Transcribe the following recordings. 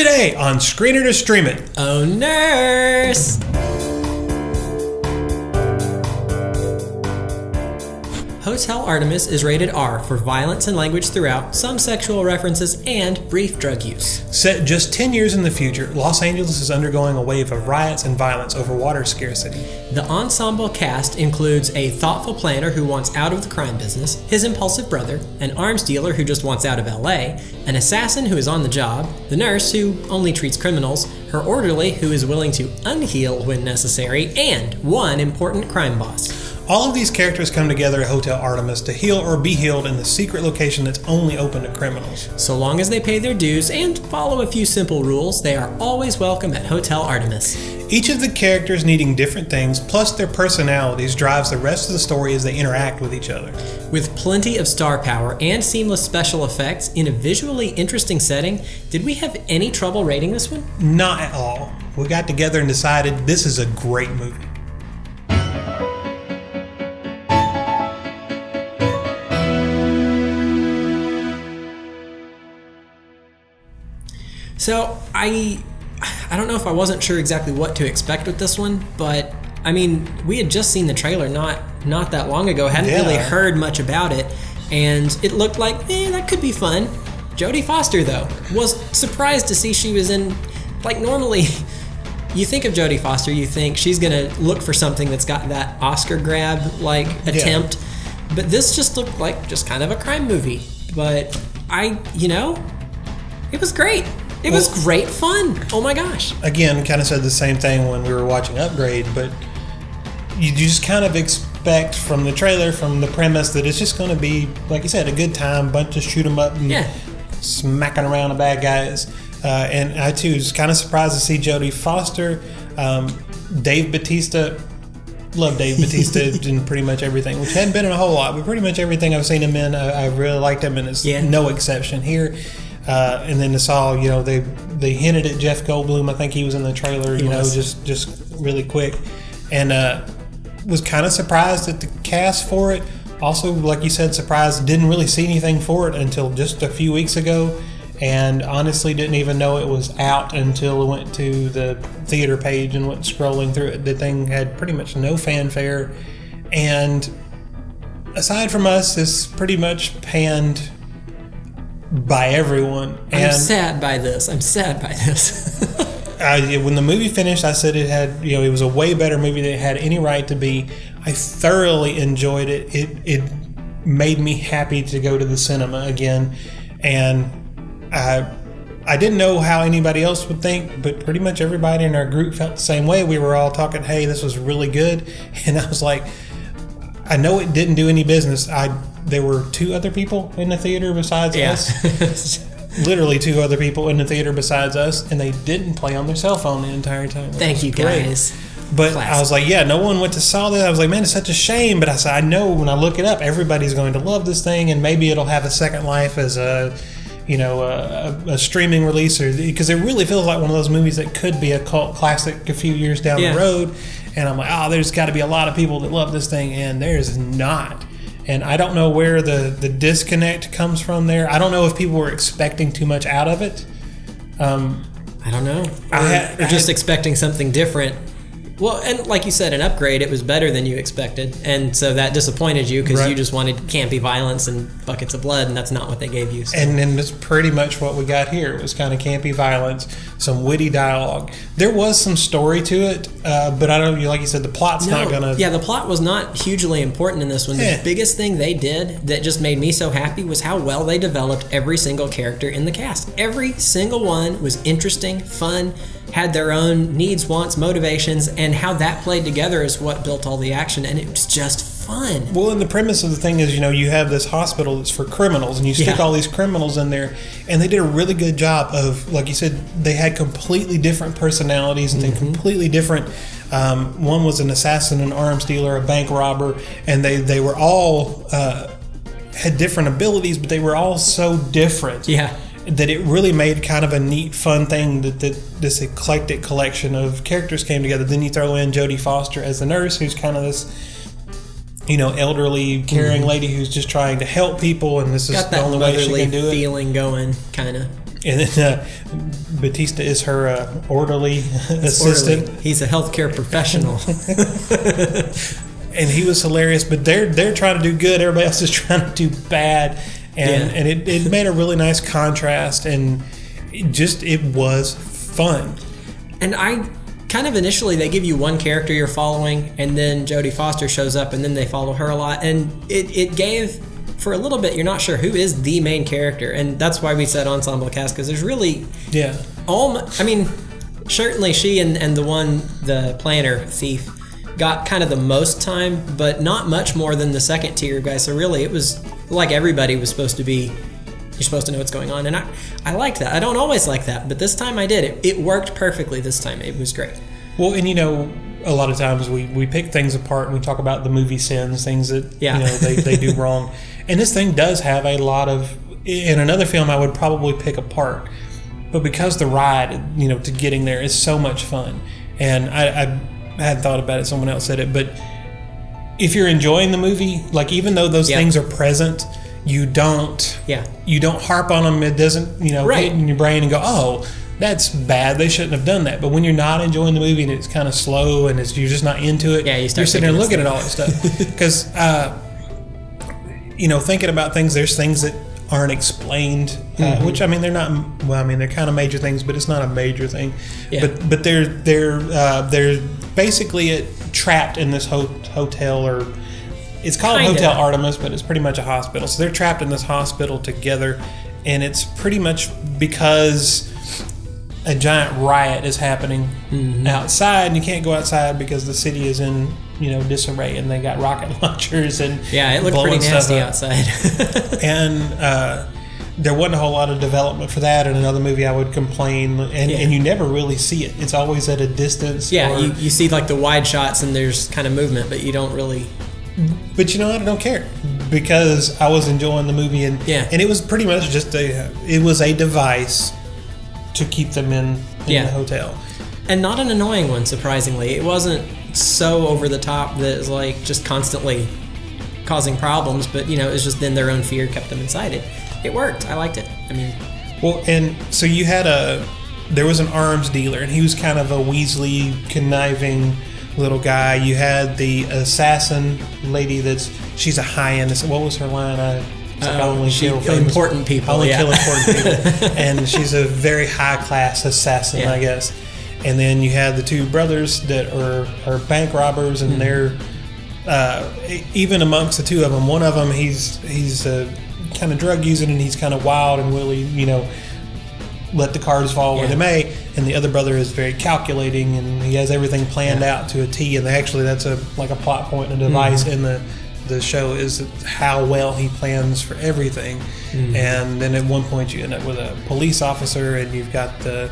Today on Screen It or Stream It. Oh, nurse! Hotel Artemis is rated R for violence and language throughout, some sexual references, and brief drug use. Set just 10 years in the future, Los Angeles is undergoing a wave of riots and violence over water scarcity. The ensemble cast includes a thoughtful planner who wants out of the crime business, his impulsive brother, an arms dealer who just wants out of LA, an assassin who is on the job, the nurse who only treats criminals, her orderly who is willing to unheal when necessary, and one important crime boss. All of these characters come together at Hotel Artemis to heal or be healed in the secret location that's only open to criminals. So long as they pay their dues and follow a few simple rules, they are always welcome at Hotel Artemis. Each of the characters needing different things, plus their personalities, drives the rest of the story as they interact with each other. With plenty of star power and seamless special effects in a visually interesting setting, did we have any trouble rating this one? Not at all. We got together and decided this is a great movie. So, I don't know if I wasn't sure exactly what to expect with this one, but, I mean, we had just seen the trailer not that long ago, hadn't really heard much about it, and it looked like, that could be fun. Jodie Foster, though, was surprised to see she was in, like, normally, you think of Jodie Foster, you think she's gonna look for something that's got that Oscar grab, like, attempt, but this just looked like just kind of a crime movie, but it was great. It was great fun. Oh my gosh. Again, kind of said the same thing when we were watching Upgrade, but you just kind of expect from the trailer, from the premise, that it's just going to be, like you said, a good time, bunch of shoot 'em up and smacking around the bad guys. And I too was kind of surprised to see Jodie Foster, Dave Bautista. Love Dave Bautista in pretty much everything, which hadn't been in a whole lot, but pretty much everything I've seen him in, I really liked him, and it's no exception here. And then to saw, they hinted at Jeff Goldblum. I think he was in the trailer, just really quick. And was kind of surprised at the cast for it. Also, like you said, surprised didn't really see anything for it until just a few weeks ago. And honestly didn't even know it was out until I went to the theater page and went scrolling through it. The thing had pretty much no fanfare. And aside from us, it's pretty much panned by everyone. I'm sad by this. When the movie finished, I said it was a way better movie than it had any right to be. I thoroughly enjoyed it. It made me happy to go to the cinema again, and I didn't know how anybody else would think, but pretty much everybody in our group felt the same way. We were all talking, hey, this was really good, and I was like, I know it didn't do any business. There were two other people in the theater besides us. Literally two other people in the theater besides us, and they didn't play on their cell phone the entire time. Thank you, guys. But classic. I was like, no one went to saw that. I was like, man, it's such a shame. But I said, I know when I look it up, everybody's going to love this thing, and maybe it'll have a second life as a streaming release, because it really feels like one of those movies that could be a cult classic a few years down the road. And I'm like, there's got to be a lot of people that love this thing, and there's not. And I don't know where the disconnect comes from there. I don't know if people were expecting too much out of it. I don't know. Or just expecting something different. Well, and like you said, an Upgrade, it was better than you expected. And so that disappointed you because you just wanted campy violence and buckets of blood, and that's not what they gave you. So. And then that's pretty much what we got here. It was kind of campy violence, some witty dialogue. There was some story to it, but I don't know, like you said, the plot's not going to... Yeah, the plot was not hugely important in this one. The biggest thing they did that just made me so happy was how well they developed every single character in the cast. Every single one was interesting, fun, had their own needs, wants, motivations, and how that played together is what built all the action, and it was just fun. Well, and the premise of the thing is, you have this hospital that's for criminals, and you stick all these criminals in there, and they did a really good job of, like you said, they had completely different personalities, and completely different, one was an assassin, an arms dealer, a bank robber, and they were all, had different abilities, but they were all so different. Yeah. That it really made kind of a neat, fun thing that this eclectic collection of characters came together. Then you throw in Jodie Foster as the nurse, who's kind of this, elderly, caring lady who's just trying to help people, and this is the only way she can do it. Feeling going, kind of. And then Batista is her orderly assistant. Orderly. He's a healthcare professional. And he was hilarious, but they're trying to do good. Everybody else is trying to do bad. And it made a really nice contrast, and it was fun. And I kind of initially, they give you one character you're following, and then Jodie Foster shows up, and then they follow her a lot. And it gave, for a little bit, you're not sure who is the main character. And that's why we said ensemble cast, because there's really... Yeah. Certainly she and the planner, Thief, got kind of the most time, but not much more than the second tier guy. So really, it was like everybody was supposed to be... You're supposed to know what's going on, and I liked that. I don't always like that, but this time I did. It worked perfectly this time. It was great. Well, and a lot of times we pick things apart and we talk about the movie sins, things that they do wrong. And this thing does have a lot of... In another film, I would probably pick apart, but because the ride, to getting there is so much fun. And I hadn't thought about it. Someone else said it, but if you're enjoying the movie, like even though those things are present. You don't harp on them. It doesn't, hit in your brain and go, oh, that's bad. They shouldn't have done that. But when you're not enjoying the movie and it's kind of slow and you're just not into it, you're sitting there looking at all that stuff. Because, thinking about things, there's things that aren't explained, which, they're not, they're kind of major things, but it's not a major thing. Yeah. But they're basically trapped in this hotel or... It's called Hotel Artemis, but it's pretty much a hospital. So they're trapped in this hospital together, and it's pretty much because a giant riot is happening outside, and you can't go outside because the city is in disarray, and they got rocket launchers and it looked pretty nasty outside. And there wasn't a whole lot of development for that. In another movie, I would complain, and you never really see it. It's always at a distance. Yeah, you see like the wide shots, and there's kind of movement, but you don't really. But I don't care because I was enjoying the movie, and it was pretty much just a device to keep them in the hotel, and not an annoying one. Surprisingly, it wasn't so over the top that it's like just constantly causing problems. But it was just then their own fear kept them inside it. It worked. I liked it. Well, and so you had there was an arms dealer, and he was kind of a Weasley conniving little guy. You had the assassin lady she's a high-end. What was her line? I only kill important people. I only kill important people. And she's a very high-class assassin, I guess. And then you had the two brothers that are bank robbers, and they're even amongst the two of them. One of them, he's kind of drug using, and he's kind of wild and really, let the cards fall where they may. And the other brother is very calculating, and he has everything planned out to a T. And actually, that's a plot point and a device in the show is how well he plans for everything. And then at one point, you end up with a police officer, and you've got the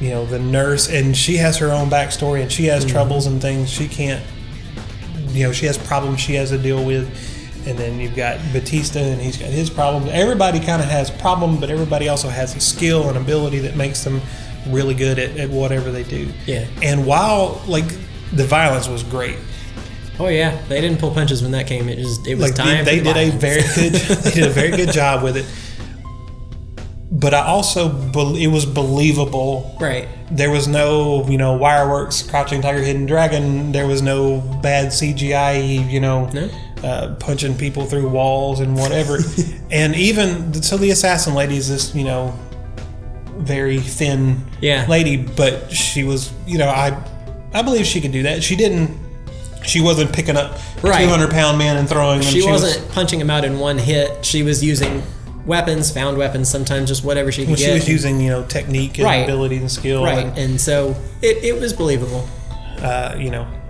nurse, and she has her own backstory, and she has troubles and things she can't. She has problems she has to deal with. And then you've got Batista, and he's got his problems. Everybody kind of has a problem, but everybody also has a skill and ability that makes them really good at whatever they do. Yeah. And while the violence was great. Oh yeah, they didn't pull punches when that came. It was time. They did a very good job with it. But I also it was believable. Right. There was no wireworks, Crouching Tiger, Hidden Dragon. There was no bad CGI. No. Punching people through walls and whatever. And even so, the assassin lady is this very thin lady, but she was I believe she could do that. She wasn't picking up 200-pound men and throwing them. She wasn't punching them out in one hit. She was using found weapons, sometimes just whatever she could get. She was using technique and ability and skill. And so it was believable.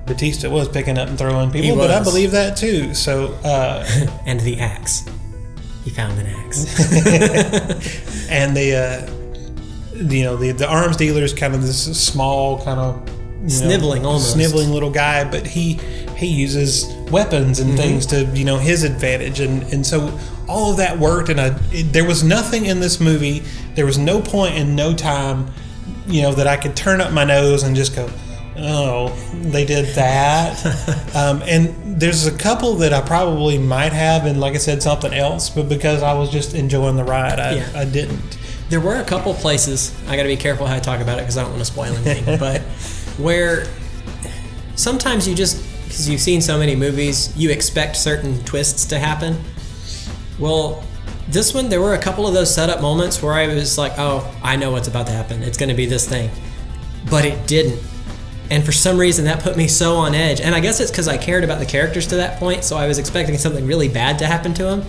Batista was picking up and throwing people, but I believe that too. So and the axe. He found an axe. And the arms dealer is kind of this small kind of sniveling little guy, but he uses weapons and things to his advantage, and so all of that worked. And there was nothing in this movie. There was no point in no time, that I could turn up my nose and just go, oh, they did that. And there's a couple that I probably might have, and like I said, something else, but because I was just enjoying the ride, I didn't. There were a couple places, I got to be careful how I talk about it because I don't want to spoil anything, but where sometimes you just, because you've seen so many movies, you expect certain twists to happen. Well, this one, there were a couple of those setup moments where I was like, oh, I know what's about to happen. It's going to be this thing. But it didn't. And for some reason, that put me so on edge. And I guess it's because I cared about the characters to that point, so I was expecting something really bad to happen to them,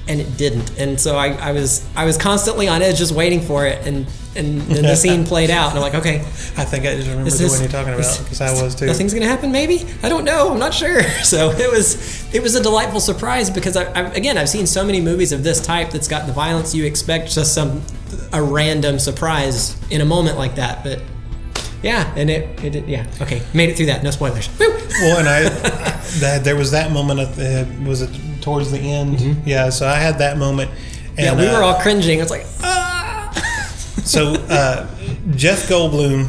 and it didn't. And so I was constantly on edge just waiting for it, and then the scene played out, and I'm like, okay. I think I just remember the one you're talking about, because I was too. Nothing's going to happen, maybe? I don't know. I'm not sure. So it was a delightful surprise, because I've seen so many movies of this type that's got the violence you expect, just a random surprise in a moment like that. But yeah, and it okay, made it through that. No spoilers. Woo! Well, and there was that moment was it towards the end? Mm-hmm. Yeah, so I had that moment. And, we were all cringing. It's like, So, Jeff Goldblum.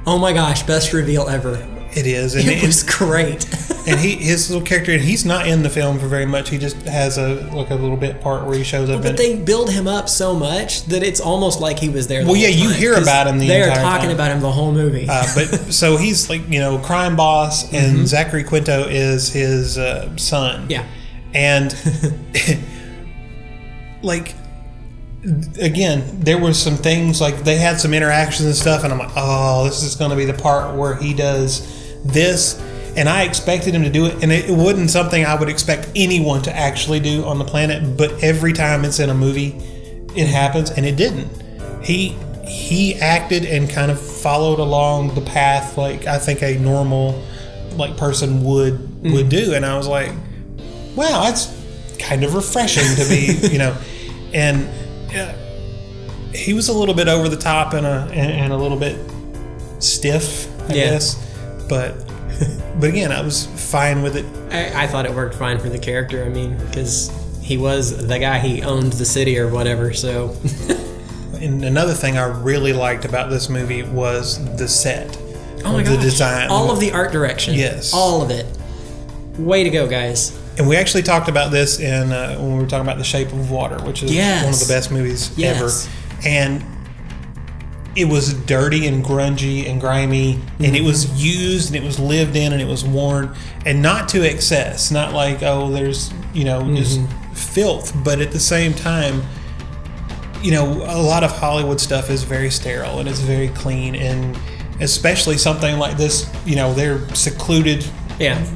Oh my gosh, best reveal ever. It is. And it was great. And his little character, and he's not in the film for very much. He just has a little bit part where he shows up. But they build him up so much that it's almost like he was there. You hear about him the entire time. They're talking about him the whole movie. But so he's crime boss, and mm-hmm. Zachary Quinto is his son. Yeah. And again, there were some things, they had some interactions and stuff, and I'm like, oh, this is going to be the part where he does this. And I expected him to do it, and it wasn't something I would expect anyone to actually do on the planet. But every time it's in a movie, it happens, and it didn't. He acted and kind of followed along the path like I think a normal person would do. And I was like, wow, that's kind of refreshing to be, And he was a little bit over the top and a little bit stiff, I guess, but again, I was fine with it. I thought it worked fine for the character. I mean, because he was the guy, he owned the city or whatever, so. And another thing I really liked about this movie was the set. Oh my gosh. The design. All of the art direction. Yes. All of it. Way to go, guys. And we actually talked about this when we were talking about The Shape of Water, which is one of the best movies ever. And it was dirty and grungy and grimy, mm-hmm. and it was used and it was lived in and it was worn, and not to excess. Not like, oh, there's, mm-hmm. just filth. But at the same time, a lot of Hollywood stuff is very sterile and it's very clean. And especially something like this, they're secluded,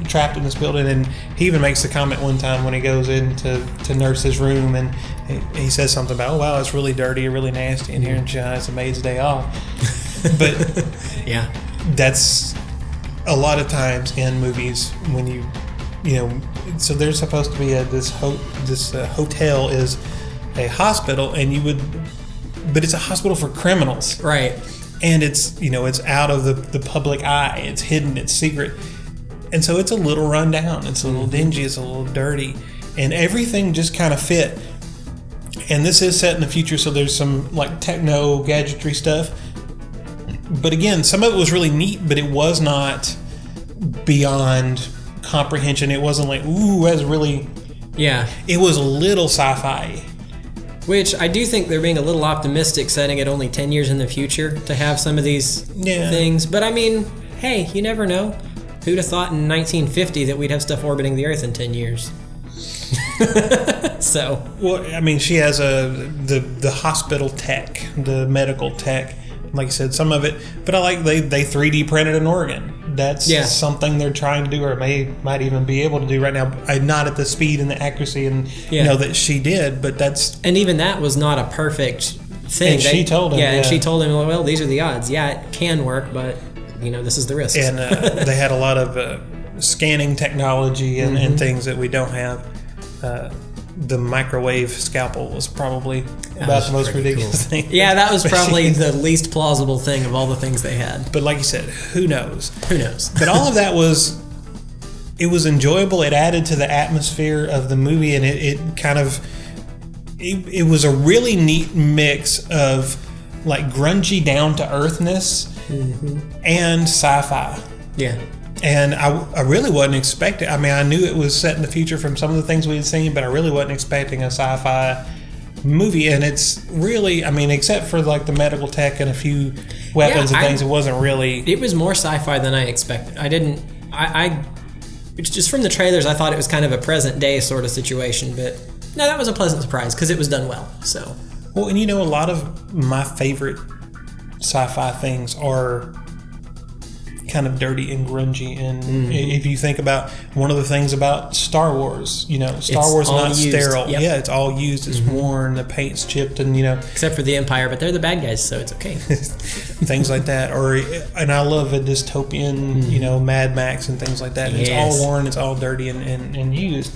trapped in this building. And he even makes the comment one time when he goes in to nurse's room, and he says something about, oh wow, it's really dirty, really nasty in here, and it's a maid's day off. But that's a lot of times in movies when so there's supposed to be this hotel is a hospital, but it's a hospital for criminals, right? And it's it's out of the public eye, it's hidden, it's secret. And so it's a little run down, it's a little dingy, it's a little dirty, and everything just kind of fit. And this is set in the future, so there's some techno gadgetry stuff. But again, some of it was really neat, but it was not beyond comprehension. It wasn't like, ooh, that's really... Yeah. It was a little sci-fi. Which I do think they're being a little optimistic, setting it only 10 years in the future to have some of these things. But I mean, hey, you never know. Who'd have thought in 1950 that we'd have stuff orbiting the Earth in 10 years? So. Well, I mean, she has the hospital tech, the medical tech. Like I said, some of it. But I like they 3D printed an organ. That's something they're trying to do, or might even be able to do right now. Not at the speed and the accuracy and that she did, but that's. And even that was not a perfect thing. And she told him. And she told him, well, these are the odds. Yeah, it can work, but this is the risk. And they had a lot of scanning technology and things that we don't have. The microwave scalpel was probably about the most ridiculous thing. Yeah, that was probably the least plausible thing of all the things they had. But like you said, who knows? Who knows? But all of that was enjoyable. It added to the atmosphere of the movie, and it kind of it was a really neat mix of grungy down to earthness and sci-fi. Yeah. And I really wasn't expecting... I mean, I knew it was set in the future from some of the things we had seen, but I really wasn't expecting a sci-fi movie, and it's really, I mean, except for like the medical tech and a few weapons and things, it wasn't really. It was more sci-fi than I expected. It's just from the trailers, I thought it was kind of a present day sort of situation, but no, that was a pleasant surprise because it was done well. So. Well, and a lot of my favorite sci-fi things are kind of dirty and grungy, and if you think about one of the things about Star Wars, Star Wars is not sterile. Yep. Yeah, it's all used. It's worn. The paint's chipped, and except for the Empire, but they're the bad guys, so it's okay. Things like that, and I love a dystopian, Mad Max and things like that. Yes. It's all worn. It's all dirty and used,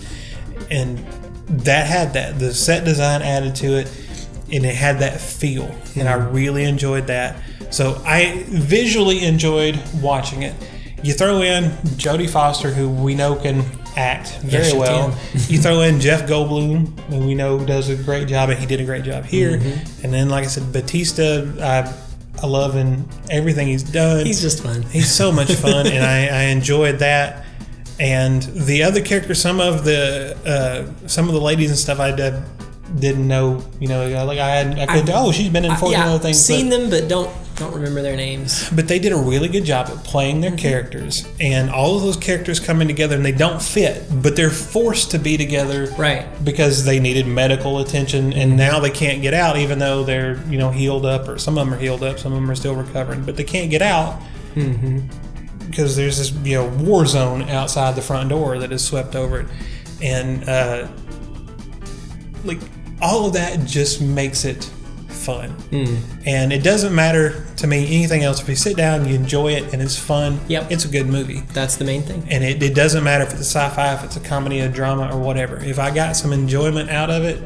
and that had that. The set design added to it, and it had that feel, and I really enjoyed that. So I visually enjoyed watching it. You throw in Jodie Foster, who we know can act very well. You throw in Jeff Goldblum, who we know does a great job, and he did a great job here. And then, like I said, Batista, I love in everything he's done. He's just fun. He's so much fun, and I enjoyed that. And the other characters, some of the ladies and stuff, I didn't know, she's been in 40 other things. Seen them, but don't remember their names. But they did a really good job at playing their characters, and all of those characters coming together, and they don't fit, but they're forced to be together, right? Because they needed medical attention, and now they can't get out, even though they're healed up, or some of them are healed up, some of them are still recovering, but they can't get out because there's this war zone outside the front door that is swept over it, and all of that just makes it fun. And it doesn't matter to me anything else. If you sit down, you enjoy it, and it's fun, it's a good movie. That's the main thing. And it doesn't matter if it's a sci-fi, if it's a comedy, a drama, or whatever. If I got some enjoyment out of it,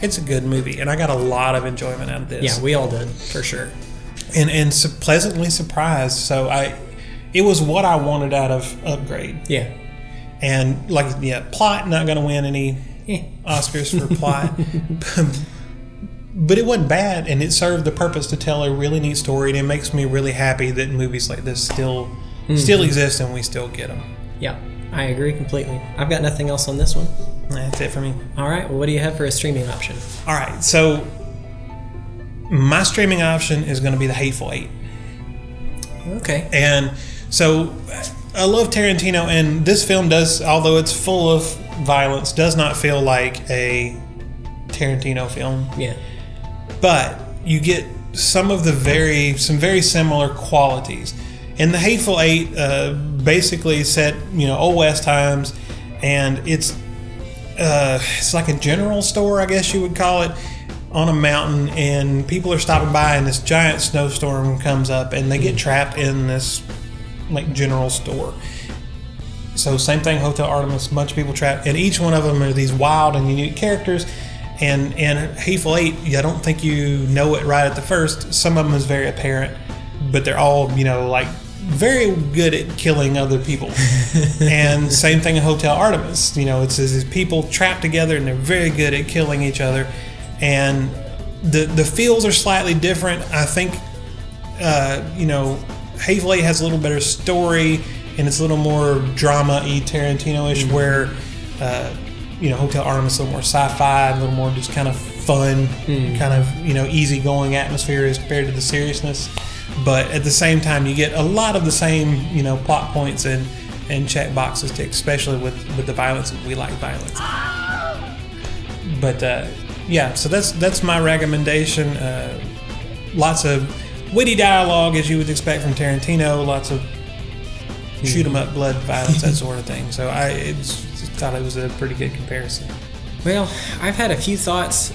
it's a good movie. And I got a lot of enjoyment out of this. Yeah, we all did, for sure. And pleasantly surprised. So it was what I wanted out of Upgrade. Yeah. And plot, not going to win any Oscars for plot. But it wasn't bad, and it served the purpose to tell a really neat story, and it makes me really happy that movies like this still exist and we still get them. Yeah, I agree completely. I've got nothing else on this one. That's it for me. All right, well, what do you have for a streaming option? All right, so my streaming option is going to be The Hateful Eight. Okay. And so I love Tarantino, and this film does, although it's full of violence, does not feel like a Tarantino film. Yeah. But you get some very similar qualities. And The Hateful Eight basically set, Old West times, and it's like a general store, I guess you would call it, on a mountain, and people are stopping by, and this giant snowstorm comes up, and they get trapped in this general store. So same thing, Hotel Artemis, a bunch of people trapped, and each one of them are these wild and unique characters. And Hateful Eight, I don't think you know it right at the first. Some of them is very apparent, but they're all, very good at killing other people. And same thing in Hotel Artemis. It's these people trapped together, and they're very good at killing each other. And the feels are slightly different. I think, Hateful Eight has a little better story, and it's a little more drama-y, Tarantino-ish, where Hotel Artemis is a little more sci-fi, a little more just kind of fun, kind of easygoing atmosphere as compared to the seriousness. But at the same time, you get a lot of the same plot points and check boxes ticked, especially with the violence. We like violence. But so that's my recommendation. Lots of witty dialogue, as you would expect from Tarantino. Lots of shoot 'em up, blood, violence, that sort of thing. So I thought it was a pretty good comparison. Well, I've had a few thoughts.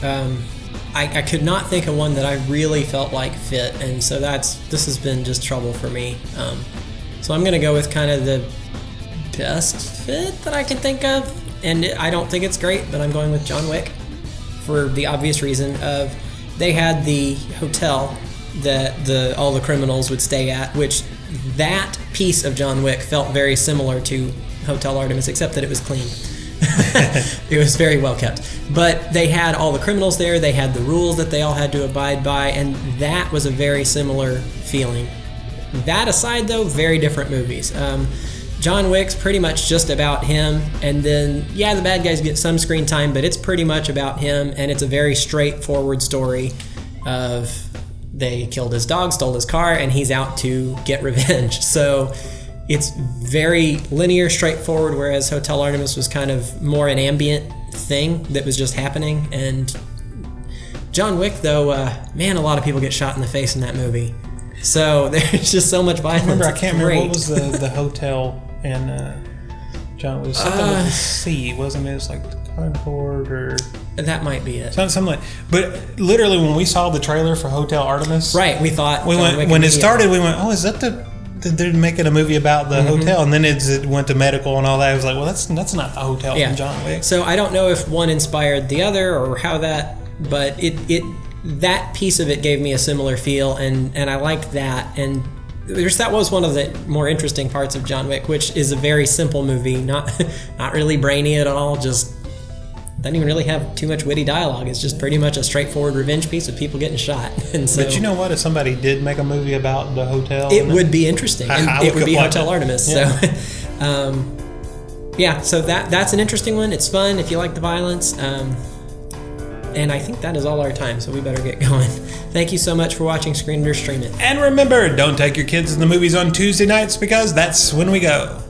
I could not think of one that I really felt like fit, and so this has been just trouble for me. So I'm going to go with kind of the best fit that I can think of, and I don't think it's great, but I'm going with John Wick for the obvious reason of they had the hotel that all the criminals would stay at, which that piece of John Wick felt very similar to Hotel Artemis, except that it was clean. It was very well kept. But they had all the criminals there, they had the rules that they all had to abide by, and that was a very similar feeling. That aside, though, very different movies. John Wick's pretty much just about him, and then the bad guys get some screen time, but it's pretty much about him, and it's a very straightforward story of they killed his dog, stole his car, and he's out to get revenge. So it's very linear, straightforward, whereas Hotel Artemis was kind of more an ambient thing that was just happening. And John Wick, though, man, a lot of people get shot in the face in that movie. So there's just so much violence. I can't remember what was the hotel in John Wick. Something with the C, wasn't it? It was like the Concord or... That might be it. Something like... But literally, when we saw the trailer for Hotel Artemis... Right, we thought... When it started, we went, oh, is that they're making a movie about the hotel, and then it went to medical and all that. I was like, well, that's not the hotel from John Wick. So I don't know if one inspired the other or how that... But that piece of it gave me a similar feel, and I liked that. And that was one of the more interesting parts of John Wick, which is a very simple movie, not really brainy at all, just doesn't even really have too much witty dialogue. It's just pretty much a straightforward revenge piece with people getting shot. And so, but you know what? If somebody did make a movie about the hotel... It would be interesting. And it would be Hotel Artemis. Yeah. So, so that's an interesting one. It's fun if you like the violence. And I think that is all our time, so we better get going. Thank you so much for watching Screen Under Stream It. And remember, don't take your kids to the movies on Tuesday nights, because that's when we go.